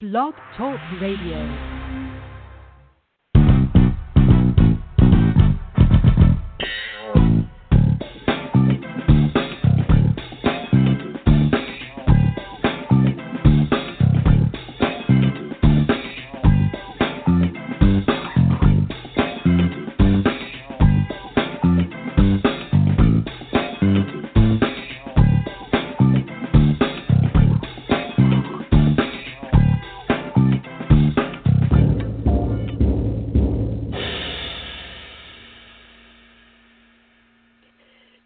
Blog Talk Radio.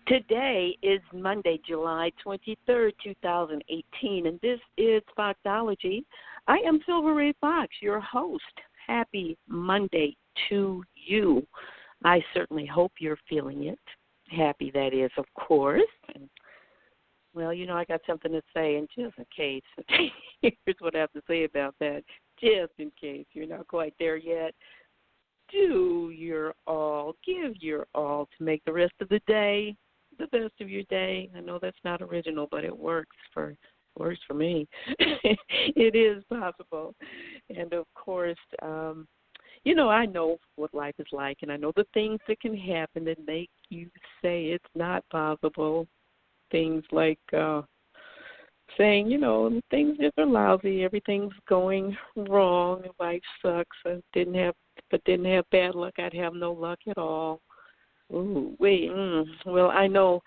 Today is Monday, July 23rd, 2018, and this is Foxology. I am Silver Ray Fox, your host. Happy Monday to you. I certainly hope you're feeling it. Happy, that is, of course. And, well, I got something to say, and just in case, here's what I have to say about that. Just in case you're not quite there yet, do your all, give your all to make the rest of the day the best of your day. I know that's not original, but it works for me. It is possible. And of course, I know what life is like, and I know the things that can happen that make you say it's not possible. Things like saying, things just are lousy, everything's going wrong, life sucks. If I didn't have bad luck, I'd have no luck at all. Ooh, wait. Well, I know,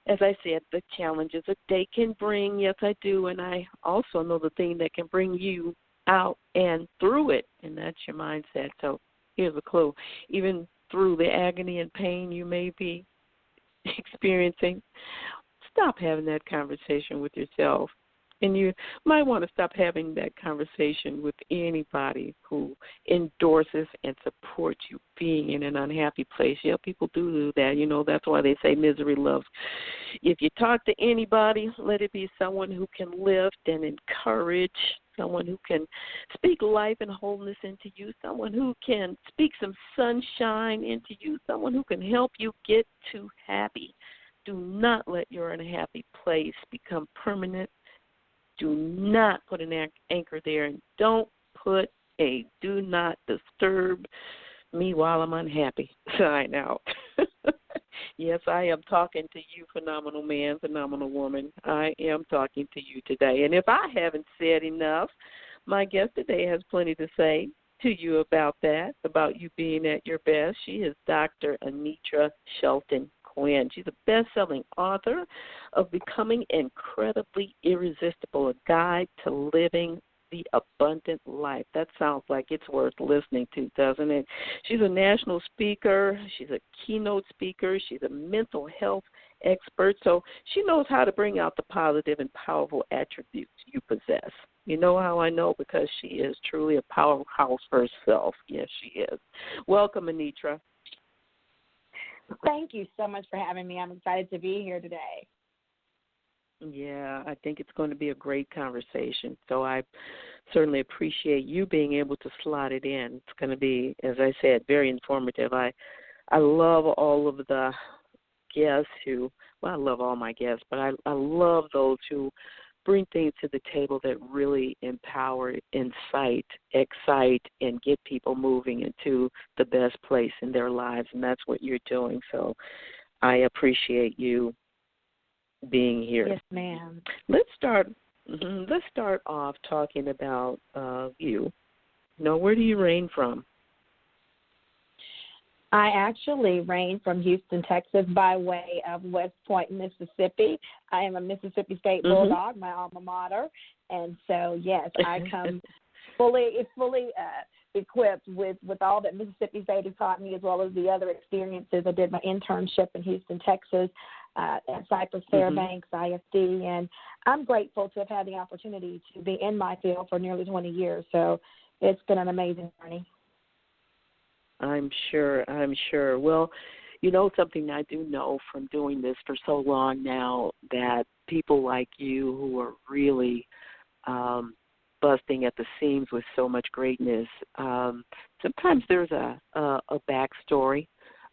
as I said, the challenges a day can bring. Yes, I do. And I also know the thing that can bring you out and through it, and that's your mindset. So here's a clue. Even through the agony and pain you may be experiencing, stop having that conversation with yourself. And you might want to stop having that conversation with anybody who endorses and supports you being in an unhappy place. Yeah, people do that. That's why they say misery loves. If you talk to anybody, let it be someone who can lift and encourage, someone who can speak life and wholeness into you, someone who can speak some sunshine into you, someone who can help you get to happy. Do not let your unhappy place become permanent. Do not put an anchor there, and don't put a do not disturb me while I'm unhappy sign out. Yes, I am talking to you, phenomenal man, phenomenal woman. I am talking to you today. And if I haven't said enough, my guest today has plenty to say to you about that, about you being at your best. She is Dr. Anitra Shelton-Quinn. She's a best-selling author of Becoming Incredibly Irresistible, a guide to living the abundant life. That sounds like it's worth listening to, doesn't it? She's a national speaker. She's a keynote speaker. She's a mental health expert. So she knows how to bring out the positive and powerful attributes you possess. You know how I know? Because she is truly a powerhouse herself. Yes, she is. Welcome, Anitra. Thank you so much for having me. I'm excited to be here today. Yeah, I think it's going to be a great conversation. So I certainly appreciate you being able to slot it in. It's going to be, as I said, very informative. I love all of the guests I love all my guests, but I love those who bring things to the table that really empower, incite, excite, and get people moving into the best place in their lives, and that's what you're doing. So I appreciate you being here. Yes, ma'am. Let's start off talking about you. Where do you reign from? I actually reign from Houston, Texas, by way of West Point, Mississippi. I am a Mississippi State Bulldog, my alma mater, and so yes, I come fully equipped with all that Mississippi State has taught me, as well as the other experiences. I did my internship in Houston, Texas, at Cypress Fairbanks ISD, and I'm grateful to have had the opportunity to be in my field for nearly 20 years. So it's been an amazing journey. I'm sure. Well, something I do know from doing this for so long now, that people like you who are really busting at the seams with so much greatness, sometimes there's a backstory.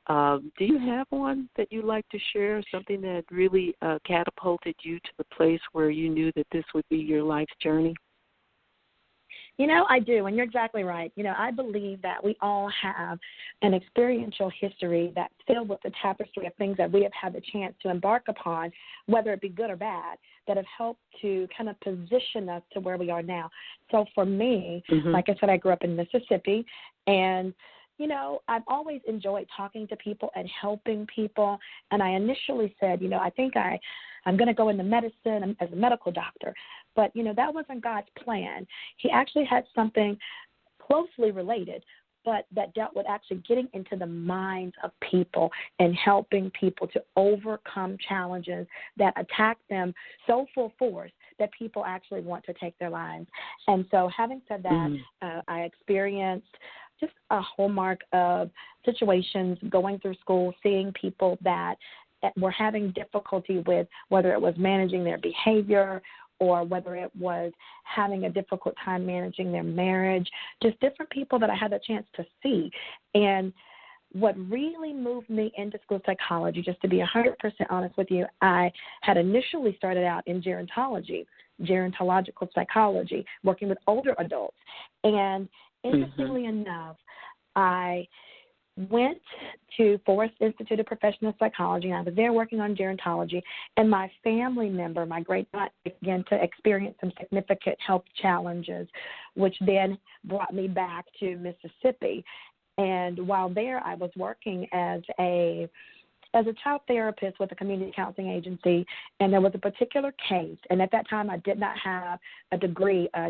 Do you have one that you'd like to share, something that really catapulted you to the place where you knew that this would be your life's journey? I do, and you're exactly right. I believe that we all have an experiential history that's filled with the tapestry of things that we have had the chance to embark upon, whether it be good or bad, that have helped to kind of position us to where we are now. So for me, like I said, I grew up in Mississippi, and I've always enjoyed talking to people and helping people. And I initially said, I think I'm going to go into medicine as a medical doctor. But, that wasn't God's plan. He actually had something closely related, but that dealt with actually getting into the minds of people and helping people to overcome challenges that attack them so full force that people actually want to take their lives. And so having said that, I experienced just a hallmark of situations going through school, seeing people that were having difficulty with whether it was managing their behavior or whether it was having a difficult time managing their marriage, just different people that I had a chance to see. And what really moved me into school psychology, just to be 100% honest with you, I had initially started out in gerontological psychology, working with older adults. And interestingly enough, I went to Forest Institute of Professional Psychology, and I was there working on gerontology, and my family member, my great-aunt, began to experience some significant health challenges, which then brought me back to Mississippi. And while there, I was working as a child therapist with a community counseling agency, and there was a particular case, and at that time I did not have a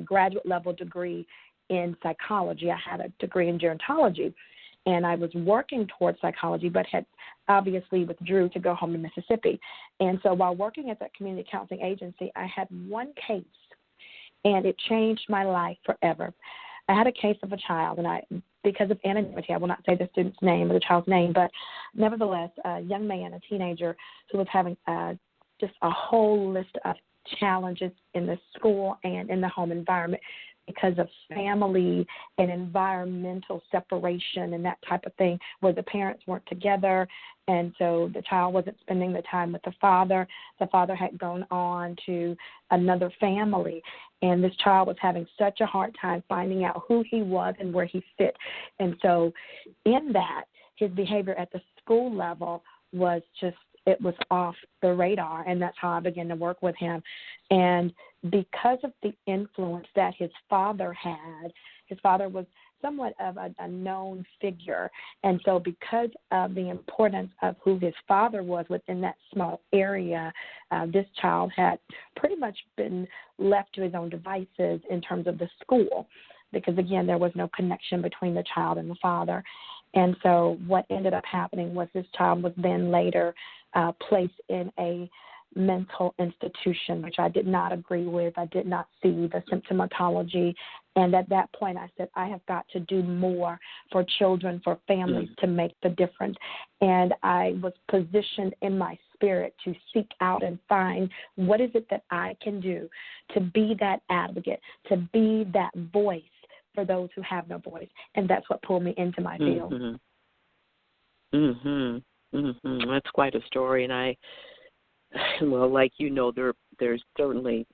graduate-level degree in psychology. I had a degree in gerontology, and I was working towards psychology, but had obviously withdrew to go home to Mississippi. And so while working at that community counseling agency, I had one case, and it changed my life forever. I had a case of a child, and because of anonymity, I will not say the student's name or the child's name, but nevertheless, a young man, a teenager, who was having just a whole list of challenges in the school and in the home environment because of family and environmental separation and that type of thing, where the parents weren't together, and so the child wasn't spending the time with the father. The father had gone on to another family, and this child was having such a hard time finding out who he was and where he fit. And so in that, his behavior at the school level was just, it was off the radar, and that's how I began to work with him. And because of the influence that his father had, his father was somewhat of a known figure, and so because of the importance of who his father was within that small area, this child had pretty much been left to his own devices in terms of the school, because, again, there was no connection between the child and the father. And so what ended up happening was this child was then later placed in a mental institution, which I did not agree with. I did not see the symptomatology. And at that point, I said, I have got to do more for children, for families, to make the difference. And I was positioned in my spirit to seek out and find what is it that I can do to be that advocate, to be that voice for those who have no voice. And that's what pulled me into my field. That's quite a story. And well, like you know, there's certainly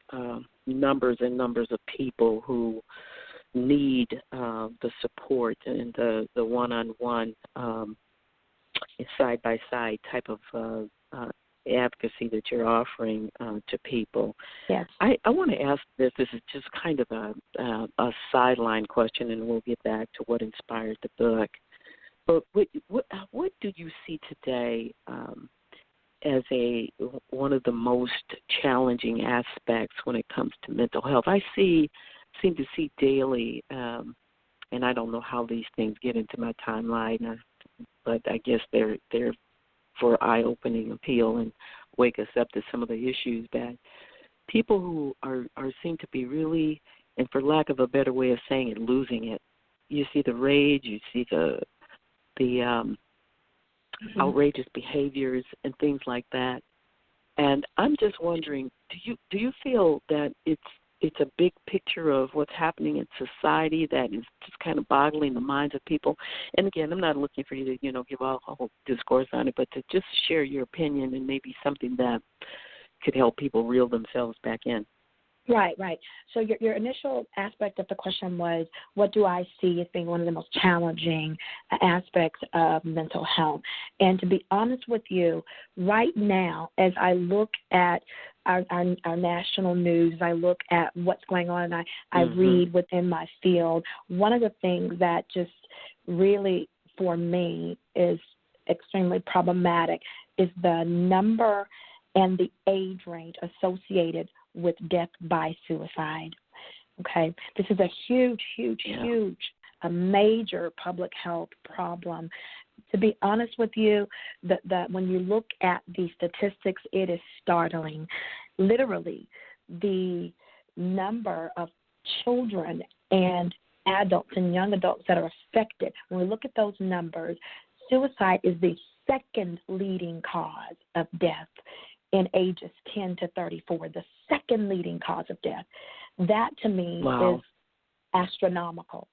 numbers and numbers of people who need the support and the one-on-one, side-by-side type of advocacy that you're offering to people. Yes. I want to ask this. This is just kind of a sideline question, and we'll get back to what inspired the book. But what do you see today as one of the most challenging aspects when it comes to mental health? I seem to see daily, and I don't know how these things get into my timeline, but I guess they're for eye-opening appeal and wake us up to some of the issues that people who are seem to be really, and for lack of a better way of saying it, losing it. You see the rage, you see the outrageous behaviors and things like that. And I'm just wondering, do you feel that it's a big picture of what's happening in society that is just kind of boggling the minds of people? And again, I'm not looking for you to, give a whole discourse on it, but to just share your opinion and maybe something that could help people reel themselves back in. Right, right. So your initial aspect of the question was, what do I see as being one of the most challenging aspects of mental health? And to be honest with you, right now, as I look at our national news, I look at what's going on, and I read within my field, one of the things that just really, for me, is extremely problematic is the number and the age range associated with death by suicide. Okay, this is a huge, a major public health problem. To be honest with you, that when you look at the statistics, it is startling. Literally, the number of children and adults and young adults that are affected, when we look at those numbers, suicide is the second leading cause of death in ages 10 to 34, the second leading cause of death. That, to me, is astronomical.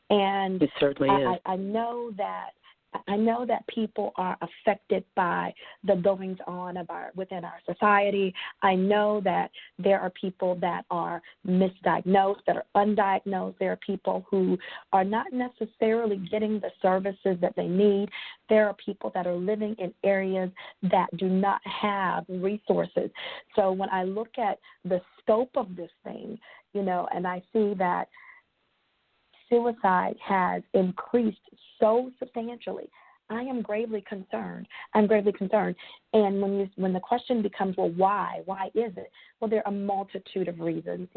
And it certainly is. I know that people are affected by the goings on of within our society. I know that there are people that are misdiagnosed, that are undiagnosed. There are people who are not necessarily getting the services that they need. There are people that are living in areas that do not have resources. So when I look at the scope of this thing, and I see that suicide has increased so substantially, I am gravely concerned. And when the question becomes, well, why? Why is it? Well, there are a multitude of reasons,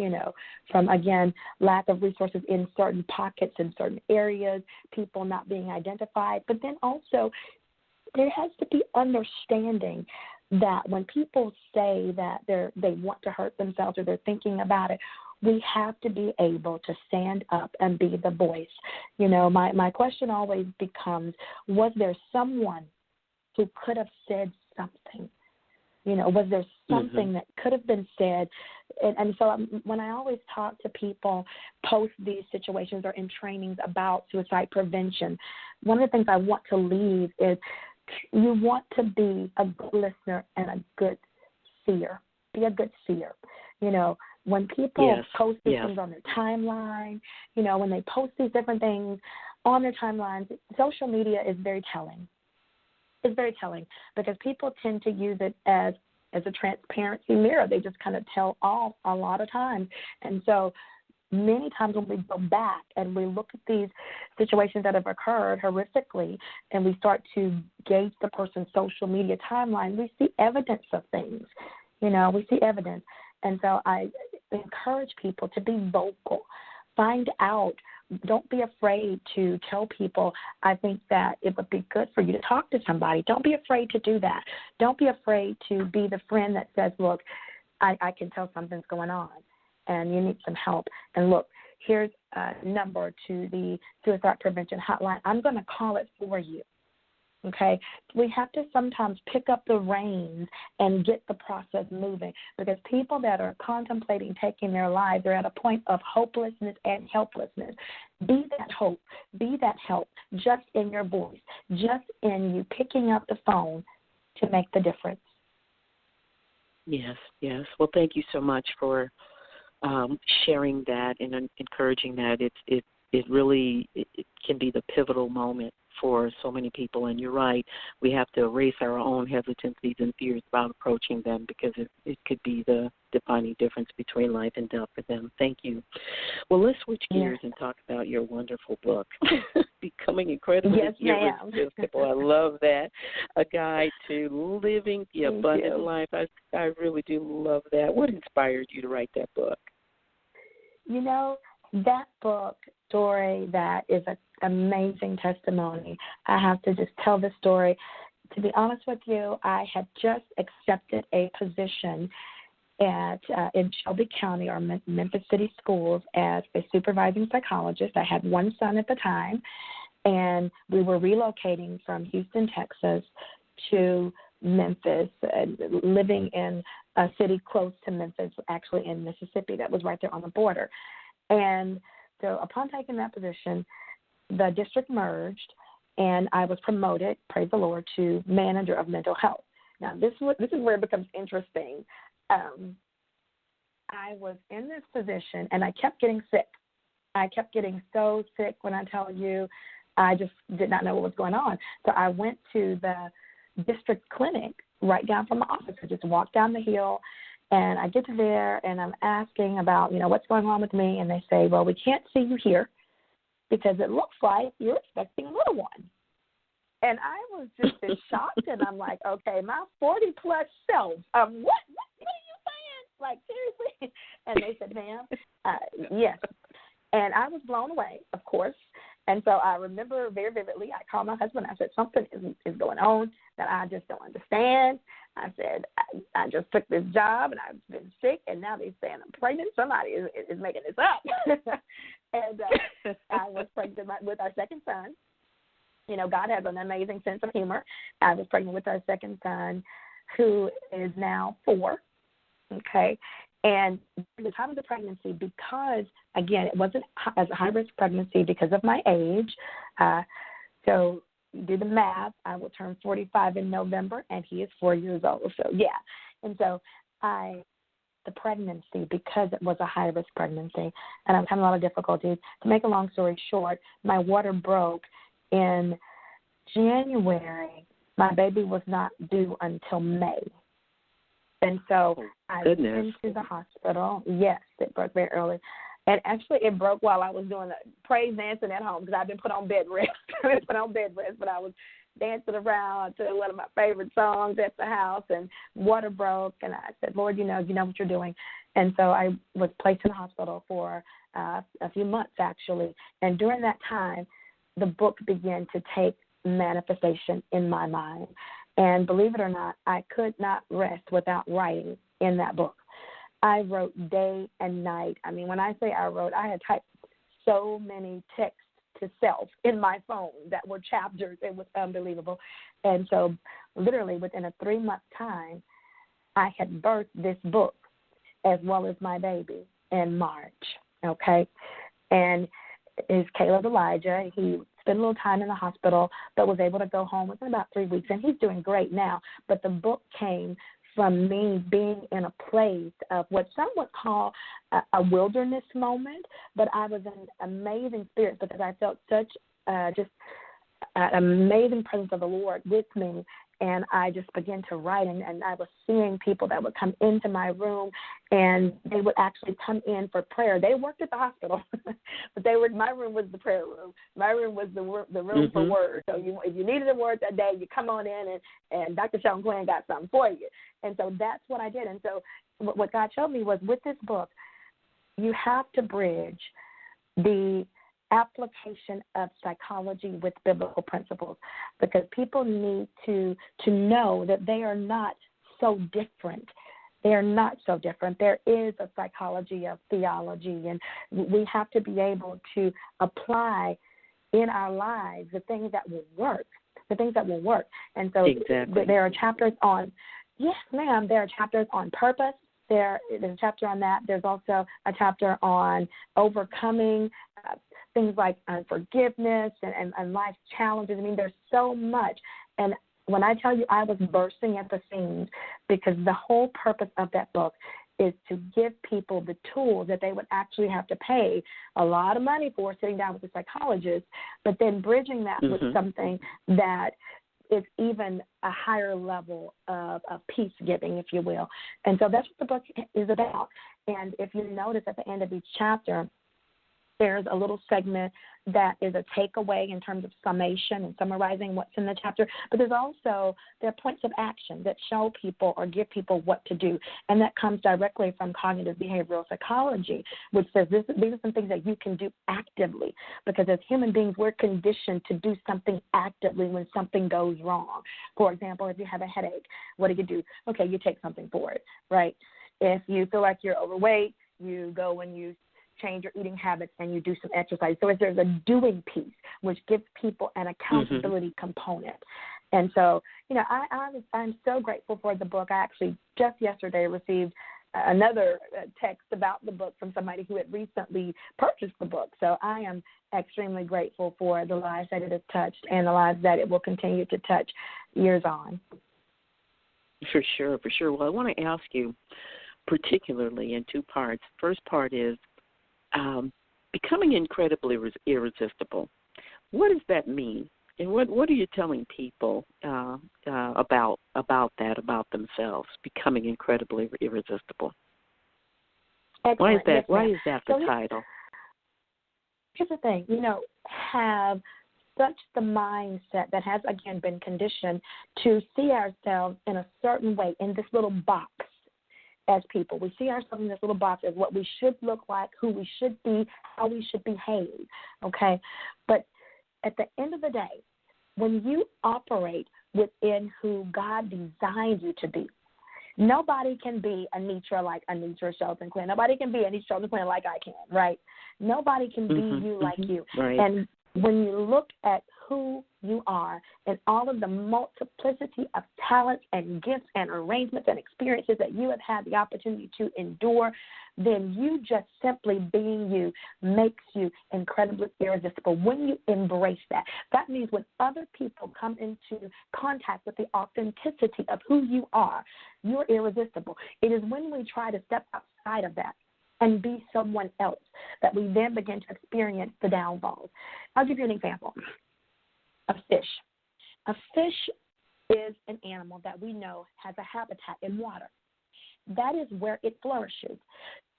from, again, lack of resources in certain pockets, in certain areas, people not being identified. But then also there has to be understanding that when people say that they want to hurt themselves or they're thinking about it, we have to be able to stand up and be the voice. My question always becomes, was there someone who could have said something? Was there something that could have been said? And so when I always talk to people post these situations or in trainings about suicide prevention, one of the things I want to leave is you want to be a good listener and a good seer. Be a good seer. When people post these things on their timeline, when they post these different things on their timelines, social media is very telling. It's very telling because people tend to use it as a transparency mirror. They just kind of tell off a lot of times. And so many times when we go back and we look at these situations that have occurred horrifically and we start to gauge the person's social media timeline, we see evidence of things. We see evidence. And so I encourage people to be vocal. Find out. Don't be afraid to tell people, I think that it would be good for you to talk to somebody. Don't be afraid to do that. Don't be afraid to be the friend that says, look, I can tell something's going on and you need some help. And look, here's a number to the suicide prevention hotline. I'm going to call it for you. Okay, we have to sometimes pick up the reins and get the process moving because people that are contemplating taking their lives are at a point of hopelessness and helplessness. Be that hope, be that help, just in your voice, just in you picking up the phone to make the difference. Yes. Well, thank you so much for sharing that and encouraging that. It really can be the pivotal moment for so many people, and you're right, we have to erase our own hesitancies and fears about approaching them because it could be the defining difference between life and death for them. Thank you. Well, let's switch gears and talk about your wonderful book, Becoming Incredibly Irresistible. I love that. A guide to living the abundant life. I really do love that. What inspired you to write that book? That book, story, that is an amazing testimony. I have to just tell the story. To be honest with you, I had just accepted a position in Shelby County or Memphis City Schools as a supervising psychologist. I had one son at the time, and we were relocating from Houston, Texas to Memphis, living in a city close to Memphis, actually in Mississippi, that was right there on the border. And so upon taking that position, the district merged, and I was promoted, praise the Lord, to manager of mental health. Now, this is where it becomes interesting. I was in this position, and I kept getting sick. I kept getting so sick when I tell you I just did not know what was going on. So I went to the district clinic right down from my office. I just walked down the hill, and I get to there, and I'm asking about, what's going on with me. And they say, well, we can't see you here because it looks like you're expecting a little one. And I was just as shocked, and I'm like, okay, my 40-plus self, what are you saying? Like, seriously? And they said, ma'am, yes. And I was blown away, of course. And so I remember very vividly, I called my husband. I said, something is going on that I just don't understand. I said, I just took this job, and I've been sick, and now they're saying I'm pregnant. Somebody is making this up. And I was pregnant with our second son. God has an amazing sense of humor. I was pregnant with our second son, who is now 4, okay? And at the time of the pregnancy, because, again, it wasn't as a high-risk pregnancy because of my age, so do the math. I will turn 45 in November, and he is 4 years old. So, yeah. And so the pregnancy, because it was a high-risk pregnancy, and I was having a lot of difficulties. To make a long story short, my water broke in January. My baby was not due until May. And so I went into the hospital. Yes, it broke very early. And actually it broke while I was doing the praise dancing at home because I've been put on bed rest. But I was dancing around to one of my favorite songs at the house, and water broke. And I said, Lord, you know what you're doing. And so I was placed in the hospital for a few months, actually. And during that time, the book began to take manifestation in my mind. And believe it or not, I could not rest without writing in that book. I wrote day and night. I mean, when I say I wrote, I had typed so many texts to self in my phone that were chapters. It was unbelievable. And so literally within a 3-month time, I had birthed this book as well as my baby in March, okay? And is Caleb Elijah. He spent a little time in the hospital, but was able to go home within about 3 weeks, and he's doing great now. But the book came from me being in a place of what some would call a wilderness moment, but I was in amazing spirits because I felt such just an amazing presence of the Lord with me. And I just began to write, and I was seeing people that would come into my room, and they would actually come in for prayer. They worked at the hospital, but my room was the prayer room. My room was the room for word. So if you needed a word that day, you come on in, and Dr. Shelton-Quinn got something for you. And so that's what I did. And so what God showed me was with this book, you have to bridge the application of psychology with biblical principles, because people need to know that they are not so different. They are not so different. There is a psychology of theology, and we have to be able to apply in our lives the things that will work, And so there are chapters on, yes, ma'am, there are chapters on purpose. There's a chapter on that. There's also a chapter on overcoming things like unforgiveness and life challenges. I mean, there's so much. And when I tell you I was bursting at the seams, because the whole purpose of that book is to give people the tools that they would actually have to pay a lot of money for, sitting down with a psychologist, but then bridging that with something that is even a higher level of peace giving, if you will. And so that's what the book is about. And if you notice at the end of each chapter, there's a little segment that is a takeaway in terms of summation and summarizing what's in the chapter. But there are points of action that show people or give people what to do. And that comes directly from cognitive behavioral psychology, which says these are some things that you can do actively. Because as human beings, we're conditioned to do something actively when something goes wrong. For example, if you have a headache, what do? Okay, you take something for it, right? If you feel like you're overweight, you go and you change your eating habits and you do some exercise. So there's a doing piece, which gives people an accountability component. And so, I'm so grateful for the book. I actually just yesterday received another text about the book from somebody who had recently purchased the book. So I am extremely grateful for the lives that it has touched and the lives that it will continue to touch years on. For sure. Well, I want to ask you, particularly in two parts. First part is becoming incredibly irresistible. What does that mean? And what are you telling people about that, about themselves, becoming incredibly irresistible? Excellent. Why is that? Yes, why is that the so title? Here's the thing, have such the mindset that has, again, been conditioned to see ourselves in a certain way, in this little box as people. We see ourselves in this little box as what we should look like, who we should be, how we should behave, okay? But at the end of the day, when you operate within who God designed you to be, nobody can be Anitra like Anitra Shelton-Quinn. Nobody can be Anitra Shelton-Quinn like I can, right? Nobody can be you like you. Right. And when you look at who you are and all of the multiplicity of talents and gifts and arrangements and experiences that you have had the opportunity to endure, then you just simply being you makes you incredibly irresistible. When you embrace that, that means when other people come into contact with the authenticity of who you are, you're irresistible. It is when we try to step outside of that and be someone else that we then begin to experience the downfalls. I'll give you an example. A fish. A fish is an animal that we know has a habitat in water. That is where it flourishes.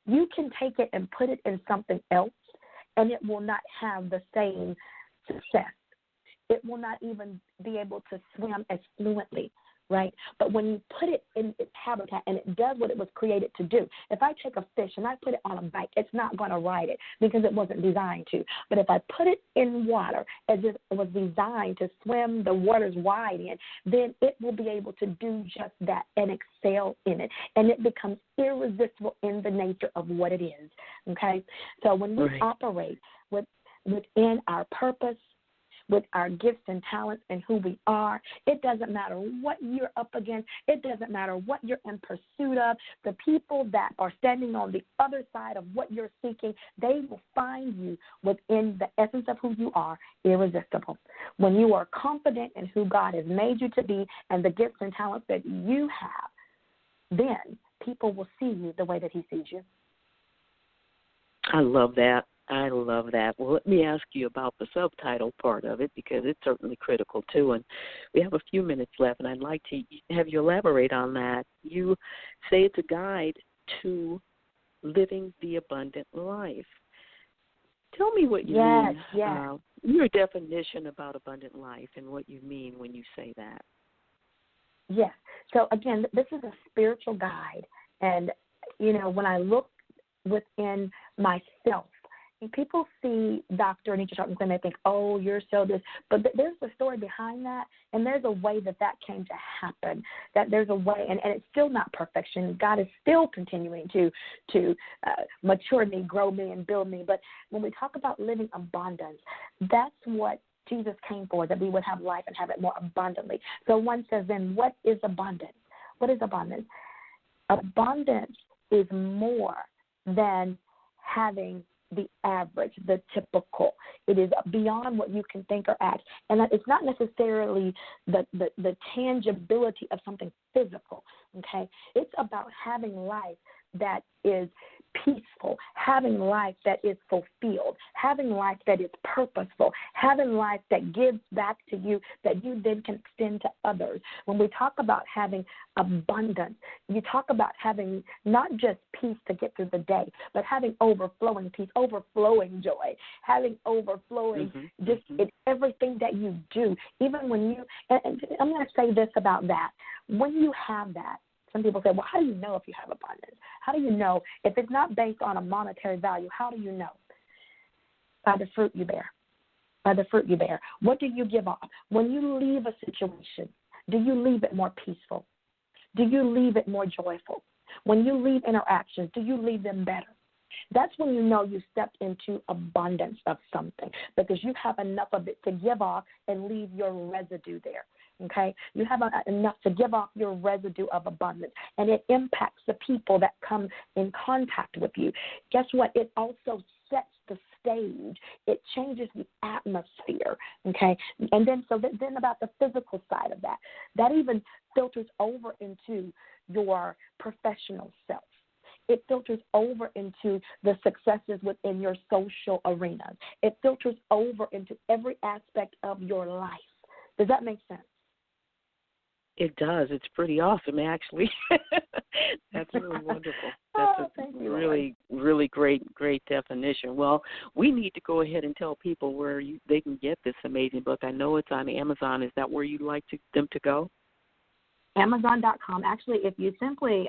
You can take it and put it in something else, and it will not have the same success. It will not even be able to swim as fluently, right? But when you put it in its habitat and it does what it was created to do, if I take a fish and I put it on a bike, it's not going to ride it because it wasn't designed to. But if I put it in water as if it was designed to swim the waters wide in, then it will be able to do just that and excel in it. And it becomes irresistible in the nature of what it is, okay? So when we operate within our purpose, with our gifts and talents and who we are, it doesn't matter what you're up against. It doesn't matter what you're in pursuit of. The people that are standing on the other side of what you're seeking, they will find you within the essence of who you are, irresistible. When you are confident in who God has made you to be and the gifts and talents that you have, then people will see you the way that he sees you. I love that. I love that. Well, let me ask you about the subtitle part of it because it's certainly critical too. And we have a few minutes left, and I'd like to have you elaborate on that. You say it's a guide to living the abundant life. Tell me what you mean. Yes. Your definition about abundant life and what you mean when you say that. Yes. So, again, this is a spiritual guide. And, when I look within myself, and people see Dr. Anitra Shelton-Quinn, they think, oh, you're so this. But there's a story behind that, and there's a way that came to happen, that there's a way, and it's still not perfection. God is still continuing to mature me, grow me, and build me. But when we talk about living abundance, that's what Jesus came for, that we would have life and have it more abundantly. So one says, then what is abundance? What is abundance? Abundance is more than having the average, the typical. It is beyond what you can think or act. And that it's not necessarily the tangibility of something physical, okay? It's about having life that is peaceful, having life that is fulfilled, having life that is purposeful, having life that gives back to you that you then can extend to others. When we talk about having abundance, you talk about having not just peace to get through the day, but having overflowing peace, overflowing joy, having overflowing in everything that you do. Even when you, and I'm going to say this about that, when you have that, some people say, well, how do you know if you have abundance? How do you know? If it's not based on a monetary value, how do you know? By the fruit you bear. By the fruit you bear. What do you give off? When you leave a situation, do you leave it more peaceful? Do you leave it more joyful? When you leave interactions, do you leave them better? That's when you know you stepped into abundance of something, because you have enough of it to give off and leave your residue there. Okay, you have enough to give off your residue of abundance, and it impacts the people that come in contact with you. Guess what? It also sets the stage. It changes the atmosphere. Okay, and then then about the physical side of that even filters over into your professional self. it filters over into the successes within your social arenas. It filters over into every aspect of your life. Does that make sense? It does. It's pretty awesome, actually. That's really wonderful. That's really great definition. Well, we need to go ahead and tell people where they can get this amazing book. I know it's on Amazon. Is that where you'd like them to go? Amazon.com. Actually, if you simply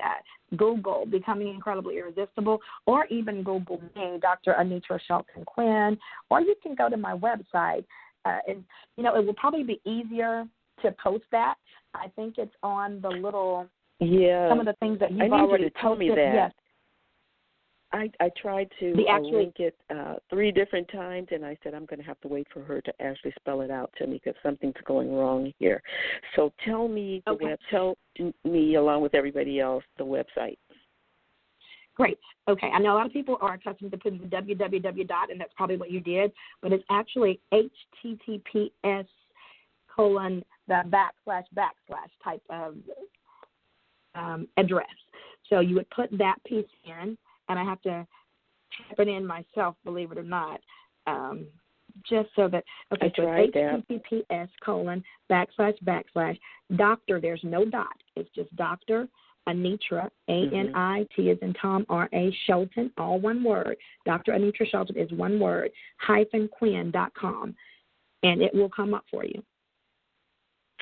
Google Becoming Incredibly Irresistible, or even Google me, Dr. Anitra Shelton-Quinn, or you can go to my website. And, it will probably be easier to post that. I think it's on the little, some of the things that you've already posted. Tell me that. Yes. I tried to link it 3 different times, and I said I'm going to have to wait for her to actually spell it out to me because something's going wrong here. So tell me, tell me along with everybody else the website. Great. Okay. I know a lot of people are accustomed to putting the www dot, and that's probably what you did, but it's actually https : the / type of address. So you would put that piece in, and I have to type it in myself, believe it or not, just so that, so https : / doctor, there's no dot, it's just Dr. Anitra, A-N-I-T as in Tom, R-A, Shelton, all one word. Dr. Anitra Shelton is one word, -Quinn.com, and it will come up for you.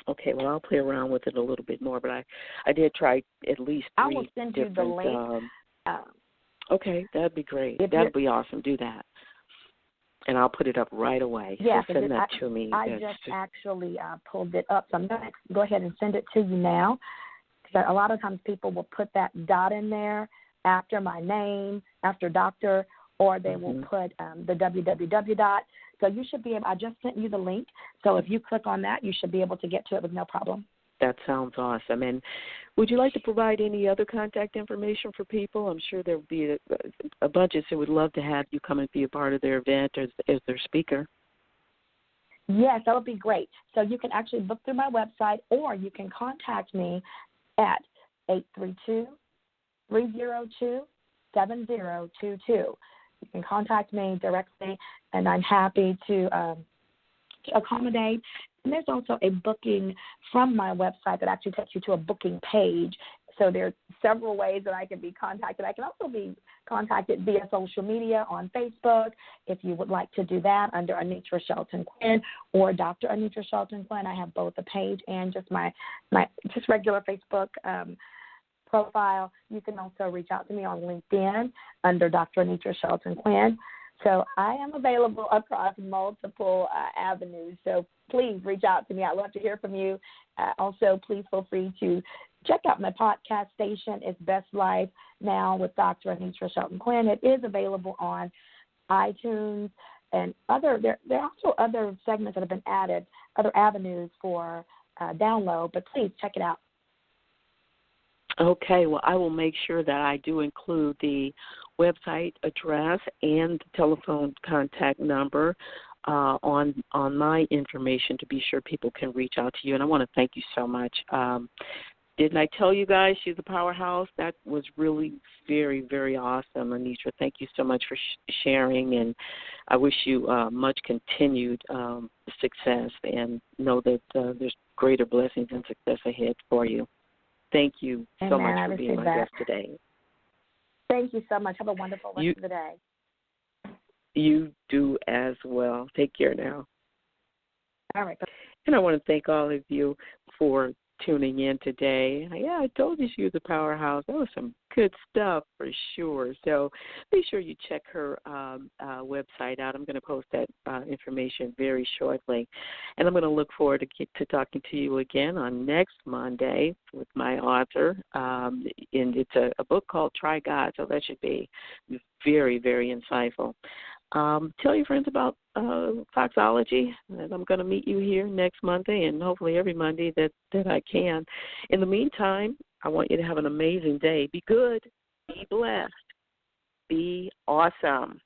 Okay, well, I'll play around with it a little bit more, but I did try at least 3 I will send you the link. Okay, that'd be great. That'd be awesome. Do that. And I'll put it up right away. Yes, so send that to me. I just actually pulled it up, so I'm going to go ahead and send it to you now. Because a lot of times people will put that dot in there after my name, after doctor, or they will put the www dot. So you should be able, I just sent you the link. So if you click on that, you should be able to get to it with no problem. That sounds awesome. And would you like to provide any other contact information for people? I'm sure there would be a bunch who would love to have you come and be a part of their event as their speaker. Yes, that would be great. So you can actually book through my website, or you can contact me at 832-302-7022. You can contact me directly, and I'm happy to accommodate. And there's also a booking from my website that actually takes you to a booking page. So there are several ways that I can be contacted. I can also be contacted via social media on Facebook if you would like to do that under Anitra Shelton-Quinn or Dr. Anitra Shelton-Quinn. I have both a page and just my just regular Facebook profile. You can also reach out to me on LinkedIn under Dr. Anitra Shelton-Quinn. So I am available across multiple avenues. So please reach out to me. I'd love to hear from you. Also, please feel free to check out my podcast station. It's Best Life Now with Dr. Anitra Shelton-Quinn. It is available on iTunes and there are also other segments that have been added, other avenues for download, but please check it out. Okay, well, I will make sure that I do include the website address and the telephone contact number on my information to be sure people can reach out to you. And I want to thank you so much. Didn't I tell you guys she's a powerhouse? That was really very, very awesome, Anitra. Thank you so much for sharing, and I wish you much continued success, and know that there's greater blessings and success ahead for you. Thank you so much for being my guest today. Thank you so much. Have a wonderful rest of the day. You do as well. Take care now. All right. And I want to thank all of you for tuning in today. Yeah, I told you she was a powerhouse. That was some good stuff for sure. So be sure you check her website out. I'm going to post that information very shortly. And I'm going to look forward to talking to you again on next Monday with my author. And it's a book called Try God, so that should be very, very insightful. Tell your friends about Foxology, and I'm going to meet you here next Monday and hopefully every Monday that I can. In the meantime, I want you to have an amazing day. Be good, be blessed, be awesome.